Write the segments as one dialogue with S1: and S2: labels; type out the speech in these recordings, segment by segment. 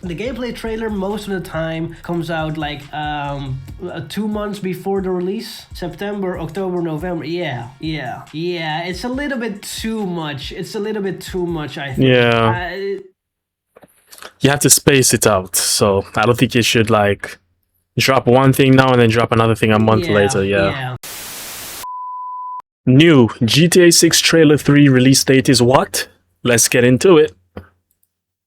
S1: The gameplay trailer most of the time comes out like 2 months before the release. September, October, November. Yeah. It's a little bit too much. I think.
S2: Yeah. You have to space it out. So I don't think you should like drop one thing now and then drop another thing a month later. Yeah. New GTA 6 Trailer 3 release date is what? Let's get into it.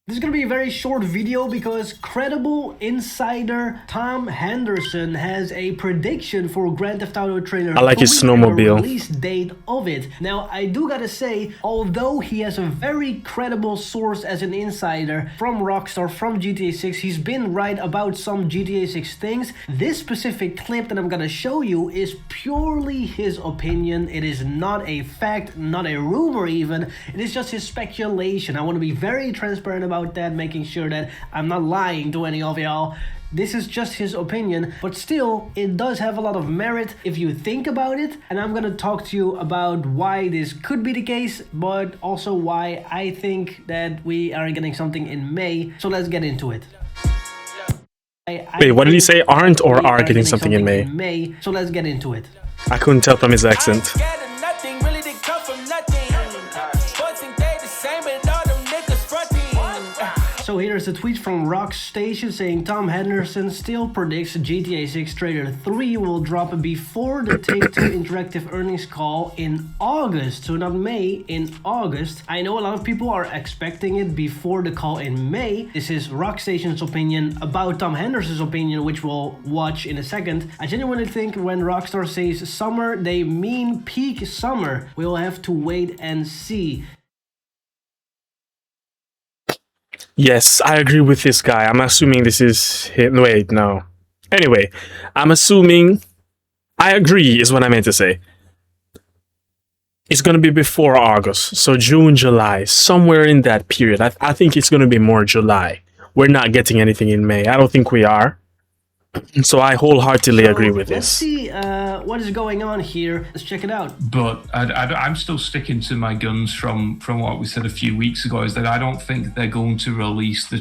S1: This is going to be a very short video because credible insider Tom Henderson has a prediction for Grand Theft Auto trailer.
S2: I like his snowmobile.
S1: Release date of it. Now, I do gotta say, although he has a very credible source as an insider from Rockstar, from GTA 6, he's been right about some GTA 6 things. This specific clip that I'm gonna show you is purely his opinion. It is not a fact, not a rumor even. It is just his speculation. I want to be very transparent about that, making sure that I'm not lying to any of y'all. This is just his opinion, but still, it does have a lot of merit if you think about it, and I'm gonna talk to you about why this could be the case, but also why I think that we are getting something in May, so let's get into it.
S2: Wait, what did he say? Aren't or are getting something in
S1: May? So let's get into it.
S2: I couldn't tell from his accent.
S1: So here's a tweet from Rockstation saying Tom Henderson still predicts GTA 6 trailer 3 will drop before the Take-Two Interactive earnings call in August. So not May, in August. I know a lot of people are expecting it before the call in May. This is Rockstation's opinion about Tom Henderson's opinion, which we'll watch in a second. I genuinely think when Rockstar says summer, they mean peak summer. We'll have to wait and see.
S2: Yes, I agree with this guy. I'm assuming this is him. Wait, no. Anyway, I'm assuming... I agree is what I meant to say. It's going to be before August. So June, July, somewhere in that period. I think it's going to be more July. We're not getting anything in May. I don't think we are. So I wholeheartedly agree with this.
S1: Let's see what is going on here. Let's check it out.
S3: But I'm still sticking to my guns from what we said a few weeks ago, is that I don't think they're going to release the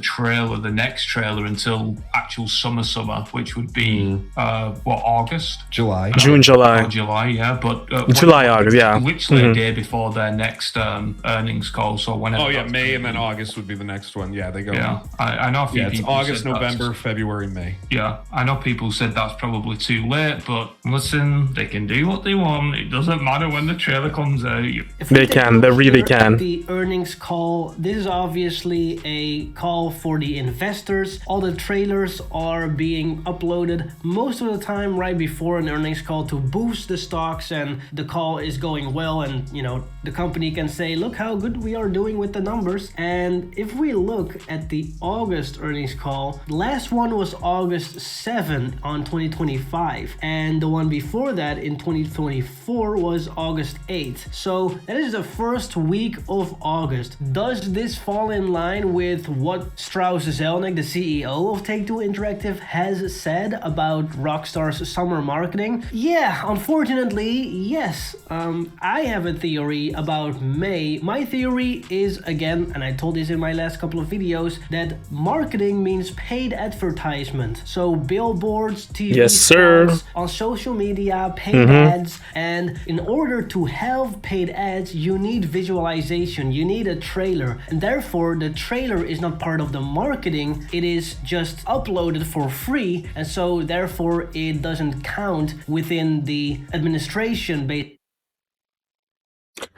S3: next trailer until actual summer, which would be August?
S4: July.
S2: June, July.
S3: Oh, July, yeah. But
S2: July, August, yeah.
S3: Literally a day before their next earnings call. So whenever.
S4: Oh yeah, May and then August would be the next one. Yeah, they go.
S3: Yeah, I know a few
S4: it's
S3: people
S4: August,
S3: said
S4: November, February, May.
S3: Yeah, I know people said that's probably too late, but listen, they can do what they want. It doesn't matter when the trailer comes out.
S2: They really can.
S1: The earnings call, this is obviously a call for the investors. All the trailers are being uploaded most of the time right before an earnings call to boost the stocks, and the call is going well, and you know, the company can say, look how good we are doing with the numbers. And if we look at the August earnings call, the last one was August 7 on 2025, and the one before that in 2024 was August 8th. So that is the first week of August. Does this fall in line with what Strauss Zelnick, the CEO of Take-Two Interactive, has said about Rockstar's summer marketing? Yeah, unfortunately, yes. I have a theory about May. My theory is, again, and I told this in my last couple of videos, that marketing means paid advertisement. So billboards, TV
S2: yes, sir.
S1: spots, on social media, paid ads, and in order to have paid ads, you need visualization, you need a trailer, and therefore the trailer is not part of the marketing, it is just uploaded for free, and so therefore it doesn't count within the administration base.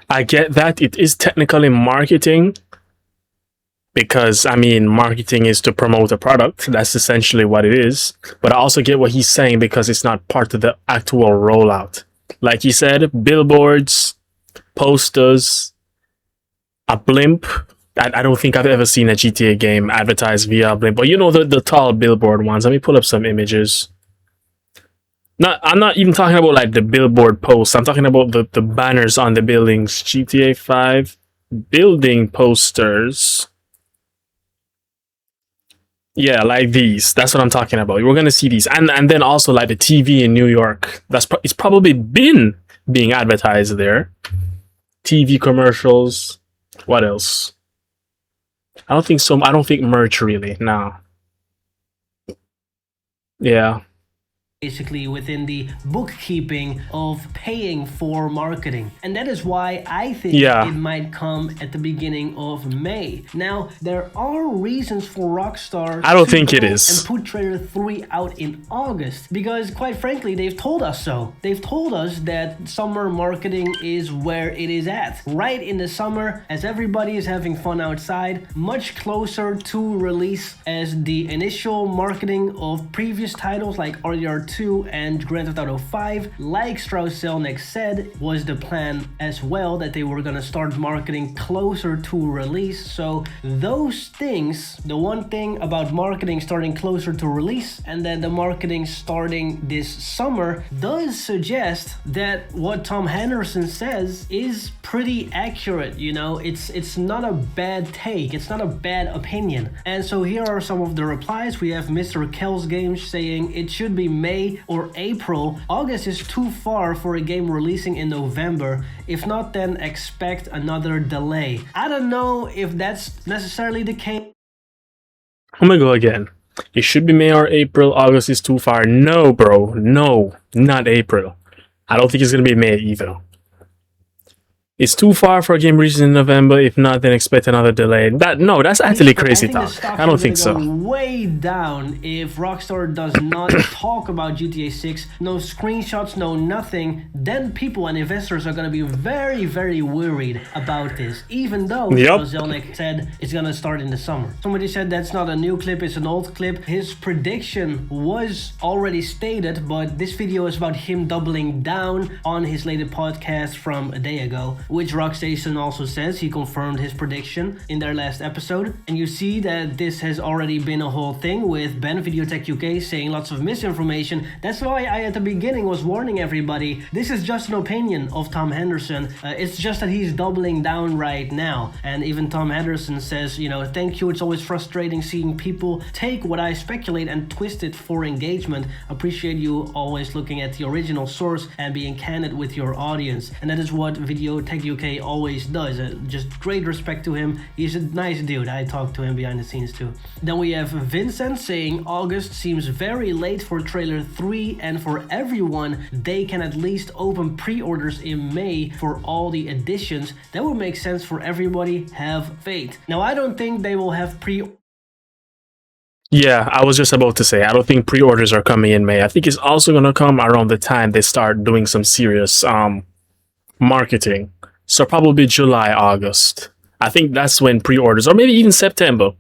S2: I get that it is technically marketing, because I mean, marketing is to promote a product. That's essentially what it is. But I also get what he's saying because it's not part of the actual rollout. Like he said, billboards, posters, a blimp. I don't think I've ever seen a GTA game advertised via a blimp, but you know, the tall billboard ones. Let me pull up some images. I'm not even talking about like the billboard posts. I'm talking about the banners on the buildings. GTA 5 building posters. Yeah, like these. That's what I'm talking about. We're gonna see these, and then also like the TV in New York. It's probably been being advertised there. TV commercials. What else? I don't think merch really. No. Yeah.
S1: basically within the bookkeeping of paying for marketing. And that is why I think
S2: Yeah.
S1: it might come at the beginning of May. Now, there are reasons for Rockstar
S2: I don't
S1: to
S2: think it
S1: go
S2: is.
S1: and put Trailer 3 out in August, because quite frankly, they've told us so. They've told us that summer marketing is where it is at. Right in the summer, as everybody is having fun outside, much closer to release as the initial marketing of previous titles like RDR2 and Grand Theft Auto 5, like Strauss Zelnick said, was the plan as well, that they were gonna start marketing closer to release. So those things, the one thing about marketing starting closer to release and then the marketing starting this summer, does suggest that what Tom Henderson says is pretty accurate. You know, it's not a bad take, it's not a bad opinion. And so here are some of the replies. We have Mr. Kells Games saying it should be May or April. August is too far for a game releasing in November. If not, then expect another delay. I don't know if that's necessarily the case.
S2: I'm gonna go again. It should be May or April. August is too far. No, bro. No, not April. I don't think it's gonna be May either. It's too far for a game releasing in November. If not, then expect another delay. That's actually crazy
S1: I think the
S2: talk.
S1: stock
S2: I don't
S1: is
S2: think
S1: gonna
S2: so.
S1: go way down if Rockstar does not talk about GTA 6, no screenshots, no nothing. Then people and investors are gonna be very, very worried about this. Even though
S2: Yep.
S1: Zelnick said it's gonna start in the summer. Somebody said that's not a new clip, it's an old clip. His prediction was already stated, but this video is about him doubling down on his latest podcast from a day ago, which Rockstation also says he confirmed his prediction in their last episode. And you see that this has already been a whole thing with Ben Videotech UK saying lots of misinformation. That's why I at the beginning was warning everybody, this is just an opinion of Tom Henderson. It's just that he's doubling down right now. And even Tom Henderson says, you know, thank you, it's always frustrating seeing people take what I speculate and twist it for engagement. Appreciate you always looking at the original source and being candid with your audience. And that is what Videotech UK always does. Just great respect to him. He's a nice dude. I talked to him behind the scenes too. Then we have Vincent saying August seems very late for trailer 3, and for everyone they can at least open pre-orders in May for all the editions. That would make sense for everybody. Have faith. Now I don't think they will have
S2: Yeah, I was just about to say, I don't think pre-orders are coming in May. I think it's also going to come around the time they start doing some serious marketing. So probably July, August. I think that's when pre-orders, or maybe even September.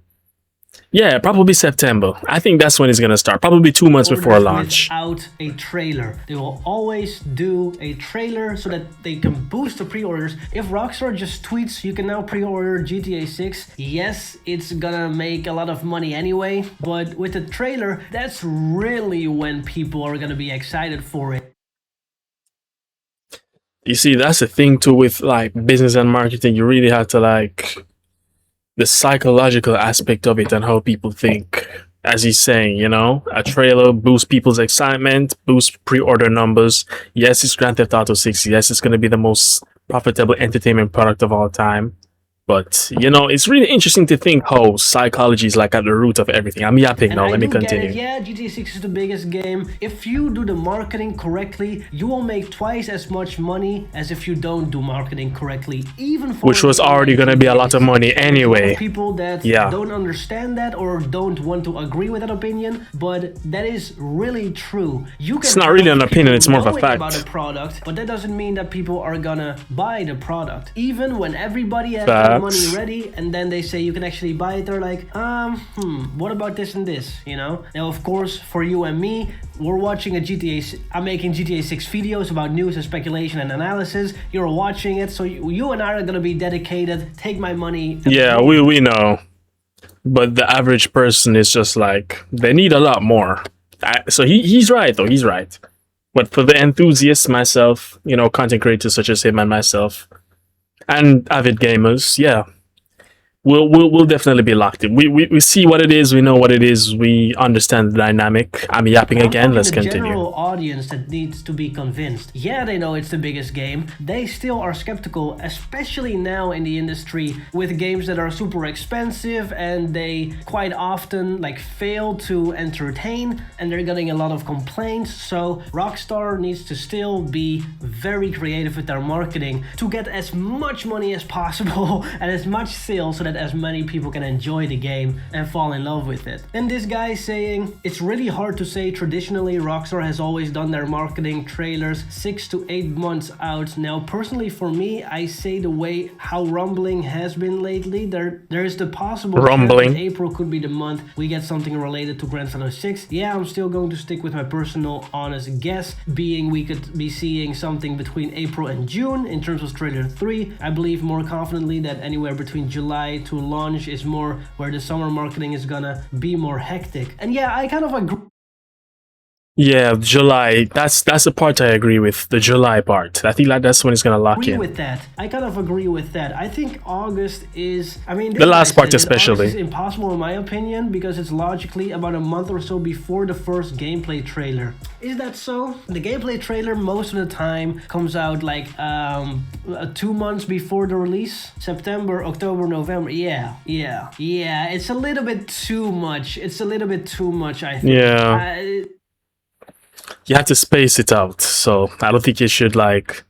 S2: Yeah, probably September. I think that's when it's going to start. Probably 2 months before
S1: orders
S2: launch.
S1: without a trailer. They will always do a trailer so that they can boost the pre-orders. If Rockstar just tweets, you can now pre-order GTA 6. Yes, it's gonna make a lot of money anyway, but with the trailer, that's really when people are gonna be excited for it.
S2: You see, that's the thing too with like business and marketing. You really have to like the psychological aspect of it and how people think. As he's saying, you know, a trailer boosts people's excitement, boosts pre-order numbers. Yes, it's Grand Theft Auto 6. Yes, it's going to be the most profitable entertainment product of all time. But, you know, it's really interesting to think how psychology is like at the root of everything. I'm yapping
S1: And
S2: now.
S1: I
S2: Let me
S1: do get
S2: continue.
S1: it. Yeah, GTA 6 is the biggest game. If you do the marketing correctly, you will make twice as much money as if you don't do marketing correctly. Even for
S2: Which was already going to be a lot of money anyway.
S1: People that
S2: Yeah.
S1: don't understand that or don't want to agree with that opinion, but that is really true. You can
S2: It's not really an
S1: have
S2: opinion,
S1: people
S2: it's more of a
S1: knowing
S2: fact.
S1: about a product, but that doesn't mean that people are gonna buy the product. Even when everybody has
S2: Facts.
S1: their money ready and then they say you can actually buy it, they're like, what about this and this, you know? Now, of course, for you and me, we're watching I'm making GTA 6 videos about news and speculation and analysis. You're watching it, so you and I are gonna be dedicated, take my money.
S2: Yeah, we know. But the average person is just like, they need a lot more. So he's right, though. He's right. But for the enthusiasts, myself, you know, content creators such as him and myself, and avid gamers, yeah, we'll definitely be locked in. We see what it is. We know what it is. We understand the dynamic. I'm yapping again. Let's
S1: the
S2: continue.
S1: general audience that needs to be convinced. Yeah, they know it's the biggest game. They still are skeptical, especially now in the industry with games that are super expensive and they quite often like fail to entertain and they're getting a lot of complaints. So Rockstar needs to still be very creative with their marketing to get as much money as possible and as much sales so that as many people can enjoy the game and fall in love with it. And this guy saying, it's really hard to say. Traditionally, Rockstar has always done their marketing trailers 6 to 8 months out. Now, personally for me, I say the way how Rumbling has been lately, there is the possible chance that April could be the month we get something related to Grand Theft Auto 6. Yeah, I'm still going to stick with my personal honest guess, being we could be seeing something between April and June in terms of trailer 3. I believe more confidently that anywhere between July to launch is more where the summer marketing is gonna be more hectic. And yeah, I kind of agree.
S2: Yeah, July. That's the part I agree with. The July part. I think that's when it's gonna lock in.
S1: With that, I kind of agree with that. I think August is. I mean,
S2: the last part especially.
S1: August is impossible in my opinion because it's logically about a month or so before the first gameplay trailer. Is that so? The gameplay trailer most of the time comes out like 2 months before the release. September, October, November. Yeah. It's a little bit too much. I think.
S2: Yeah. You have to space it out, so I don't think you should like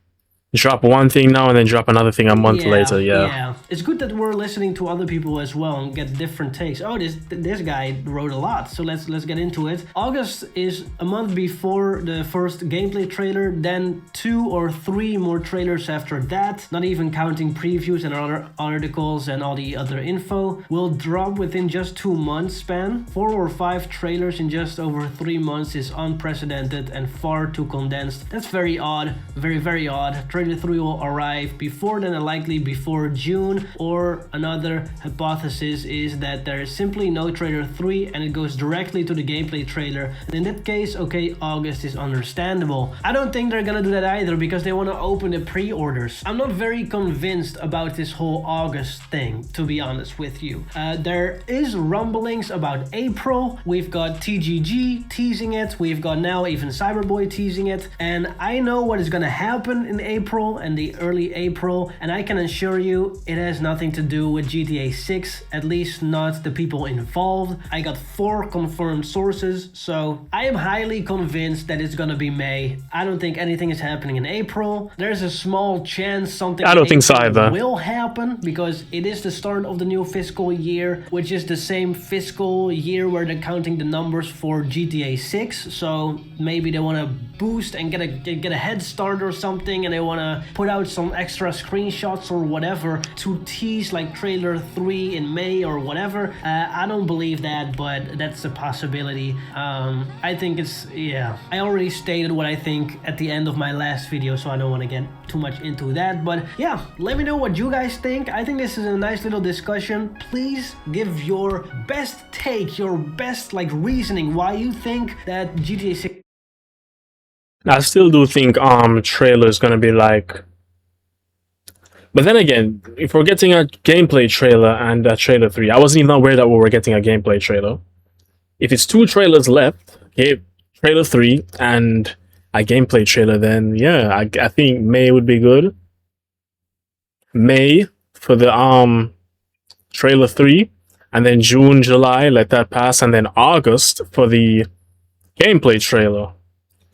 S2: drop one thing now and then drop another thing a month later. Yeah,
S1: it's good that we're listening to other people as well and get different takes. Oh, this guy wrote a lot, so let's get into it. August is a month before the first gameplay trailer, then 2 or 3 more trailers after that, not even counting previews and other articles and all the other info, will drop within just 2 months span. 4 or 5 trailers in just over 3 months is unprecedented and far too condensed. That's very odd, very odd. Trailer 3 will arrive before then, and likely before June, or another hypothesis is that there is simply no trailer 3 and it goes directly to the gameplay trailer, and in that case, okay, August is understandable. I don't think they're gonna do that either because they want to open the pre-orders. I'm not very convinced about this whole August thing, to be honest with you. There is rumblings about April. We've got TGG teasing it, we've got now even Cyberboy teasing it, and I know what is gonna happen in April and the early April, and I can assure you it has nothing to do with GTA 6, at least not the people involved. I got 4 confirmed sources, so I am highly convinced that it's gonna be May. I don't think anything is happening in April. There's a small chance something
S2: I don't think so either.
S1: Will happen because it is the start of the new fiscal year, which is the same fiscal year where they're counting the numbers for GTA 6, so maybe they want to boost and get a head start or something, and they want to put out some extra screenshots or whatever to tease like trailer 3 in May or whatever. I don't believe that, but that's a possibility. I think it's, yeah, I already stated what I think at the end of my last video, so I don't want to get too much into that. But yeah, let me know what you guys think. I think this is a nice little discussion. Please give your best take, your best like reasoning why you think that GTA 6.
S2: I still do think trailer is gonna be like, but then again, if we're getting a gameplay trailer and a trailer 3, I wasn't even aware that we were getting a gameplay trailer. If it's 2 trailers left, trailer 3 and a gameplay trailer, then yeah, I think May would be good. May for the trailer 3, and then June, July, let that pass, and then August for the gameplay trailer.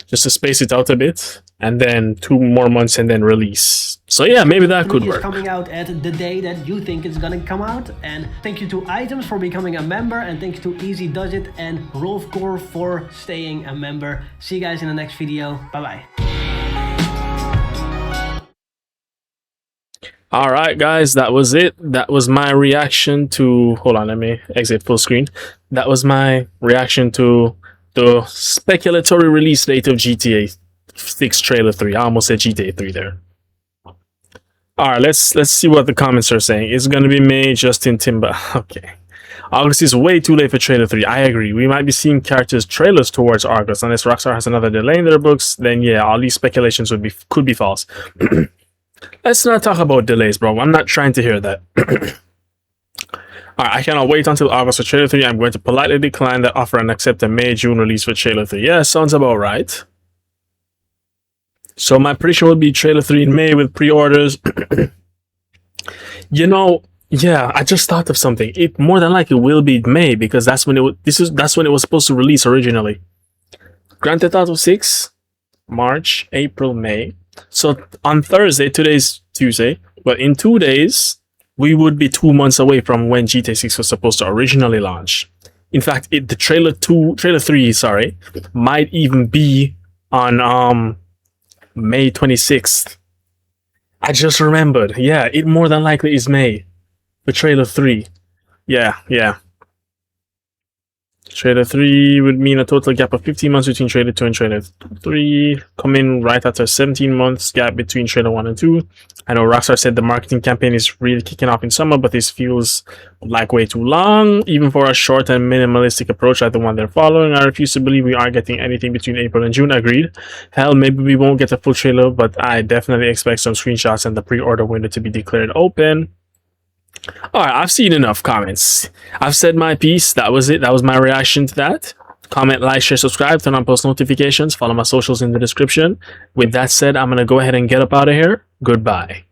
S2: Just to space it out a bit, and then 2 more months and then release. So yeah, maybe that could work.
S1: Coming out at the day that you think it's gonna come out. And thank you to Items for becoming a member, and thank you to Easy Does It and Rolfcore for staying a member. See you guys in the next video. Bye bye.
S2: All right, guys, that was it. That was my reaction to. Hold on, let me exit full screen. That was my reaction to the speculatory release date of GTA 6 trailer 3. I almost said GTA 3 there. Alright, let's see what the comments are saying. It's gonna be May, Justin Timber. Okay. August is way too late for trailer 3. I agree. We might be seeing characters trailers towards August. Unless Rockstar has another delay in their books, then yeah, all these speculations could be false. Let's not talk about delays, bro. I'm not trying to hear that. Alright, I cannot wait until August for Trailer 3. I'm going to politely decline that offer and accept a May-June release for Trailer 3. Yeah, sounds about right. So my prediction would be Trailer 3 in May with pre-orders. You know, yeah, I just thought of something. It more than likely will be May because that's when that's when it was supposed to release originally. Grand Theft Auto 6, March, April, May. So on Thursday, today's Tuesday, but in 2 days, we would be 2 months away from when GTA 6 was supposed to originally launch. In fact, the trailer 3, sorry, might even be on May 26th. I just remembered. Yeah, it more than likely is May for trailer 3. Yeah. Trailer 3 would mean a total gap of 15 months between trailer 2 and trailer 3, coming right after a 17 months gap between trailer 1 and 2. I know Rockstar said the marketing campaign is really kicking off in summer, but this feels like way too long, even for a short and minimalistic approach like the one they're following. I refuse to believe we aren't getting anything between April and June. Agreed. Hell, maybe we won't get a full trailer, but I definitely expect some screenshots and the pre-order window to be declared open. Alright, I've seen enough comments. I've said my piece. That was it. That was my reaction to that. Comment, like, share, subscribe, turn on post notifications, follow my socials in the description. With that said, I'm going to go ahead and get up out of here. Goodbye.